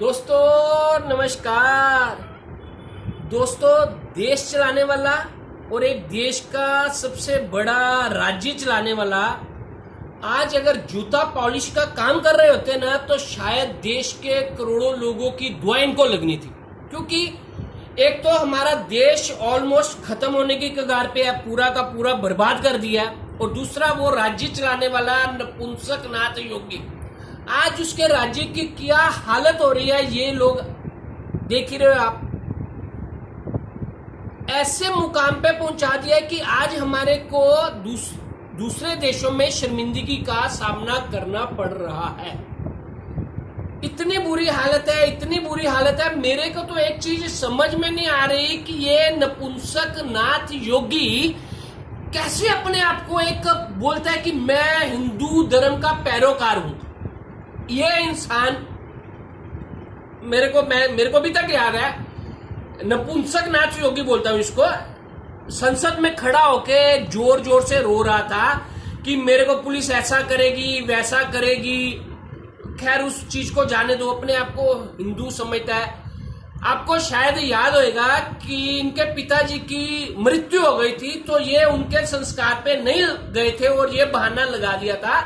दोस्तों नमस्कार। दोस्तों, देश चलाने वाला और एक देश का सबसे बड़ा राज्य चलाने वाला आज अगर जूता पॉलिश का काम कर रहे होते ना तो शायद देश के करोड़ों लोगों की दुआ इनको लगनी थी। क्योंकि एक तो हमारा देश ऑलमोस्ट खत्म होने की कगार पे है, पूरा का पूरा बर्बाद कर दिया है, और दूसरा वो राज्य चलाने वाला नपुंसक नाथ योगी, आज उसके राज्य की क्या हालत हो रही है ये लोग देख ही रहे हो आप। ऐसे मुकाम पे पहुंचा दिया है कि आज हमारे को दूसरे देशों में शर्मिंदगी का सामना करना पड़ रहा है। इतनी बुरी हालत है, इतनी बुरी हालत है। मेरे को तो एक चीज समझ में नहीं आ रही कि ये नपुंसक नाथ योगी कैसे अपने आप को एक बोलता है कि मैं हिंदू धर्म का पैरोकार हूं। ये इंसान मेरे को अभी तक याद है, नपुंसक नाथ योगी बोलता हूं इसको, संसद में खड़ा होके जोर जोर से रो रहा था कि मेरे को पुलिस ऐसा करेगी वैसा करेगी। खैर उस चीज को जाने दो, अपने आप को हिंदू समझता है। आपको शायद याद होगा कि इनके पिताजी की मृत्यु हो गई थी तो ये उनके संस्कार पे नहीं गए थे और ये बहाना लगा दिया था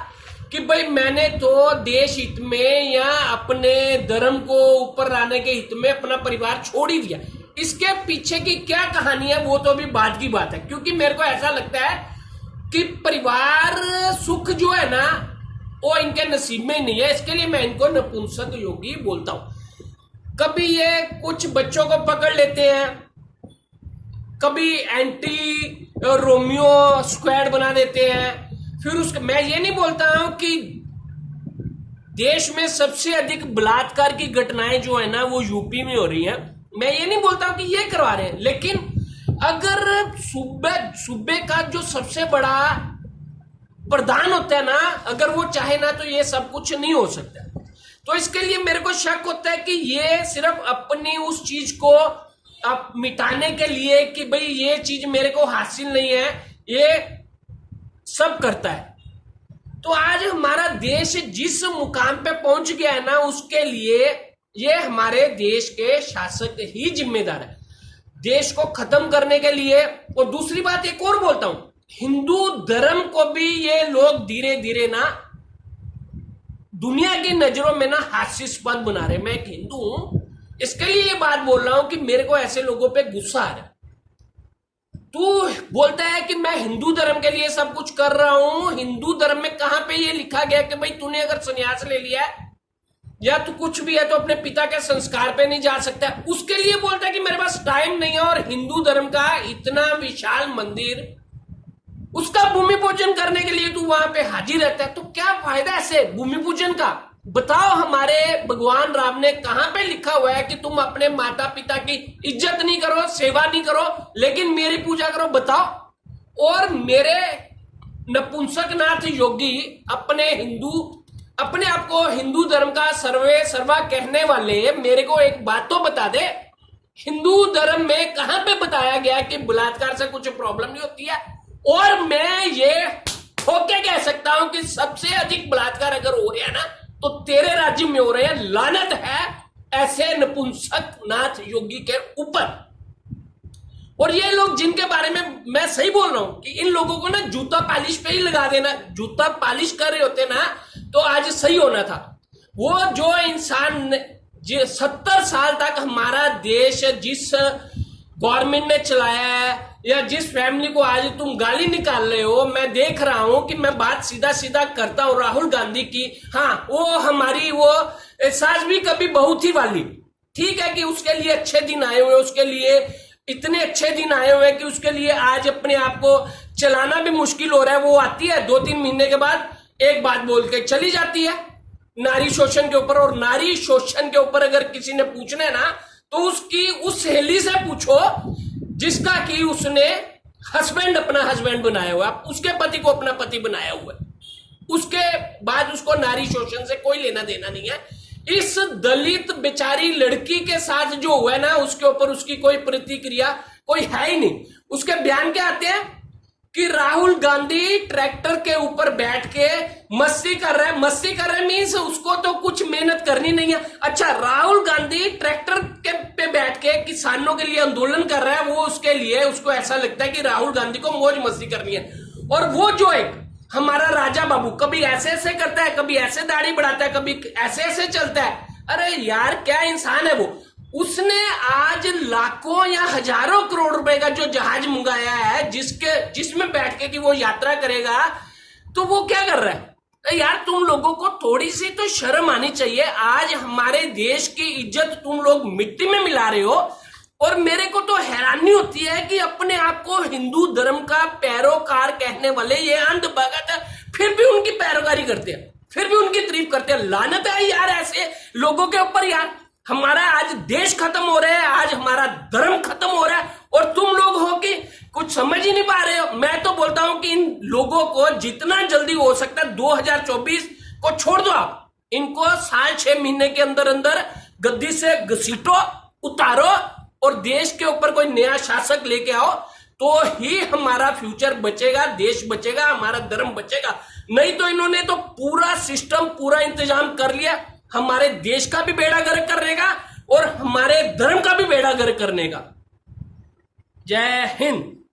कि भाई मैंने तो देश हित में या अपने धर्म को ऊपर लाने के हित में अपना परिवार छोड़ ही दिया। इसके पीछे की क्या कहानी है वो तो अभी बाद की बात है, क्योंकि मेरे को ऐसा लगता है कि परिवार सुख जो है ना वो इनके नसीब में नहीं है। इसके लिए मैं इनको नपुंसक योगी बोलता हूं। कभी ये कुछ बच्चों को पकड़ लेते हैं, कभी एंटी रोमियो स्क्वाड बना देते हैं। फिर उसके मैं ये नहीं बोलता हूं कि देश में सबसे अधिक बलात्कार की घटनाएं जो है ना वो यूपी में हो रही हैं। मैं ये नहीं बोलता हूं कि ये करवा रहे हैं, लेकिन अगर सूबे का जो सबसे बड़ा प्रधान होता है ना, अगर वो चाहे ना तो ये सब कुछ नहीं हो सकता। तो इसके लिए मेरे को शक होता है कि ये सिर्फ अपनी उस चीज को अब मिटाने के लिए कि भाई ये चीज मेरे को हासिल नहीं है, ये सब करता है। तो आज हमारा देश जिस मुकाम पे पहुंच गया है ना उसके लिए ये हमारे देश के शासक ही जिम्मेदार है, देश को खत्म करने के लिए। और दूसरी बात एक और बोलता हूं, हिंदू धर्म को भी ये लोग धीरे धीरे ना दुनिया की नजरों में ना हास्यास्पद बना रहे। मैं एक हिंदू हूं, इसके लिए ये बात बोल रहा हूं कि मेरे को ऐसे लोगों पे गुस्सा आ रहा है। तू बोलता है कि मैं हिंदू धर्म के लिए सब कुछ कर रहा हूं। हिंदू धर्म में कहां पे ये लिखा गया कि भाई तूने अगर संन्यास ले लिया है या तू कुछ भी है तो अपने पिता के संस्कार पे नहीं जा सकता। उसके लिए बोलता है कि मेरे पास टाइम नहीं है, और हिंदू धर्म का इतना विशाल मंदिर उसका भूमि पूजन करने के लिए तू वहां पे हाजिर रहता है। तो क्या फायदा ऐसे भूमि पूजन का? बताओ, हमारे भगवान राम ने कहां पे लिखा हुआ है कि तुम अपने माता पिता की इज्जत नहीं करो, सेवा नहीं करो, लेकिन मेरी पूजा करो? बताओ। और मेरे नपुंसक नाथ योगी अपने आप को हिंदू धर्म का सर्वे सर्वा कहने वाले मेरे को एक बात तो बता दे, हिंदू धर्म में कहां पे बताया गया कि बलात्कार से कुछ प्रॉब्लम नहीं होती है? और मैं ये ठोके कह सकता हूं कि सबसे अधिक बलात्कार अगर हो रहा है ना तो तेरे राज्य में हो रहे हैं। लानत है ऐसे नपुंसक नाथ योगी के ऊपर। और ये लोग जिनके बारे में मैं सही बोल रहा हूं कि इन लोगों को ना जूता पालिश पे ही लगा देना। जूता पालिश कर रहे होते ना तो आज सही होना था। वो जो इंसान 70 साल तक हमारा देश जिस गवर्नमेंट ने चलाया है या जिस फैमिली को आज तुम गाली निकाल रहे हो, मैं देख रहा हूं कि मैं बात सीधा सीधा करता हूं राहुल गांधी की। हाँ, वो हमारी वो सास भी कभी बहू थी वाली, ठीक है कि उसके लिए अच्छे दिन आए हुए, उसके लिए इतने अच्छे दिन आए हुए कि उसके लिए आज अपने आप को चलाना भी मुश्किल हो रहा है। वो आती है 2-3 महीने के बाद एक बात बोल के चली जाती है नारी शोषण के ऊपर। और नारी शोषण के ऊपर अगर किसी ने पूछना है ना तो उसकी उस सहेली से पूछो जिसका कि उसने अपना हस्बैंड बनाया हुआ, उसके पति को अपना पति बनाया हुआ है, उसके बाद उसको नारी शोषण से कोई लेना देना नहीं है। इस दलित बेचारी लड़की के साथ जो हुआ है ना उसके ऊपर उसकी कोई प्रतिक्रिया कोई है ही नहीं। उसके बयान क्या आते हैं कि राहुल गांधी ट्रैक्टर के ऊपर बैठ के मस्ती कर रहा है। मस्ती कर रहा है मीन्स उसको तो कुछ मेहनत करनी नहीं है। अच्छा, राहुल गांधी ट्रैक्टर के पे बैठ के किसानों के लिए आंदोलन कर रहा है, वो उसके लिए उसको ऐसा लगता है कि राहुल गांधी को मौज मस्ती करनी है। और वो जो एक हमारा राजा बाबू कभी ऐसे ऐसे करता है, कभी ऐसे दाढ़ी बढ़ाता है, कभी ऐसे ऐसे चलता है। अरे यार, क्या इंसान है वो। उसने आज लाखों या हजारों करोड़ रुपए का जो जहाज मंगाया है, जिसमें बैठ के कि वो यात्रा करेगा, तो वो क्या कर रहा है। तो यार, तुम लोगों को थोड़ी सी तो शर्म आनी चाहिए। आज हमारे देश की इज्जत तुम लोग मिट्टी में मिला रहे हो। और मेरे को तो हैरानी होती है कि अपने आप को हिंदू धर्म का पैरोकार कहने वाले ये अंध भगत फिर भी उनकी पैरोकारी करते हैं, फिर भी उनकी तारीफ करते हैं। लानत है यार ऐसे लोगों के ऊपर। यार, हमारा आज देश खत्म हो रहा है, आज हमारा धर्म खत्म हो रहा है, और तुम लोग हो कि कुछ समझ ही नहीं पा रहे हो। मैं तो बोलता हूं कि इन लोगों को जितना जल्दी हो सकता है 2024 को छोड़ दो। आप इनको 6 महीने के अंदर अंदर गद्दी से घसीटो, उतारो, और देश के ऊपर कोई नया शासक लेके आओ, तो ही हमारा फ्यूचर बचेगा, देश बचेगा, हमारा धर्म बचेगा। नहीं तो इन्होंने तो पूरा सिस्टम, पूरा इंतजाम कर लिया हमारे देश का भी बेड़ा गर्क करने का और हमारे धर्म का भी बेड़ा गर्क करने का। जय हिंद।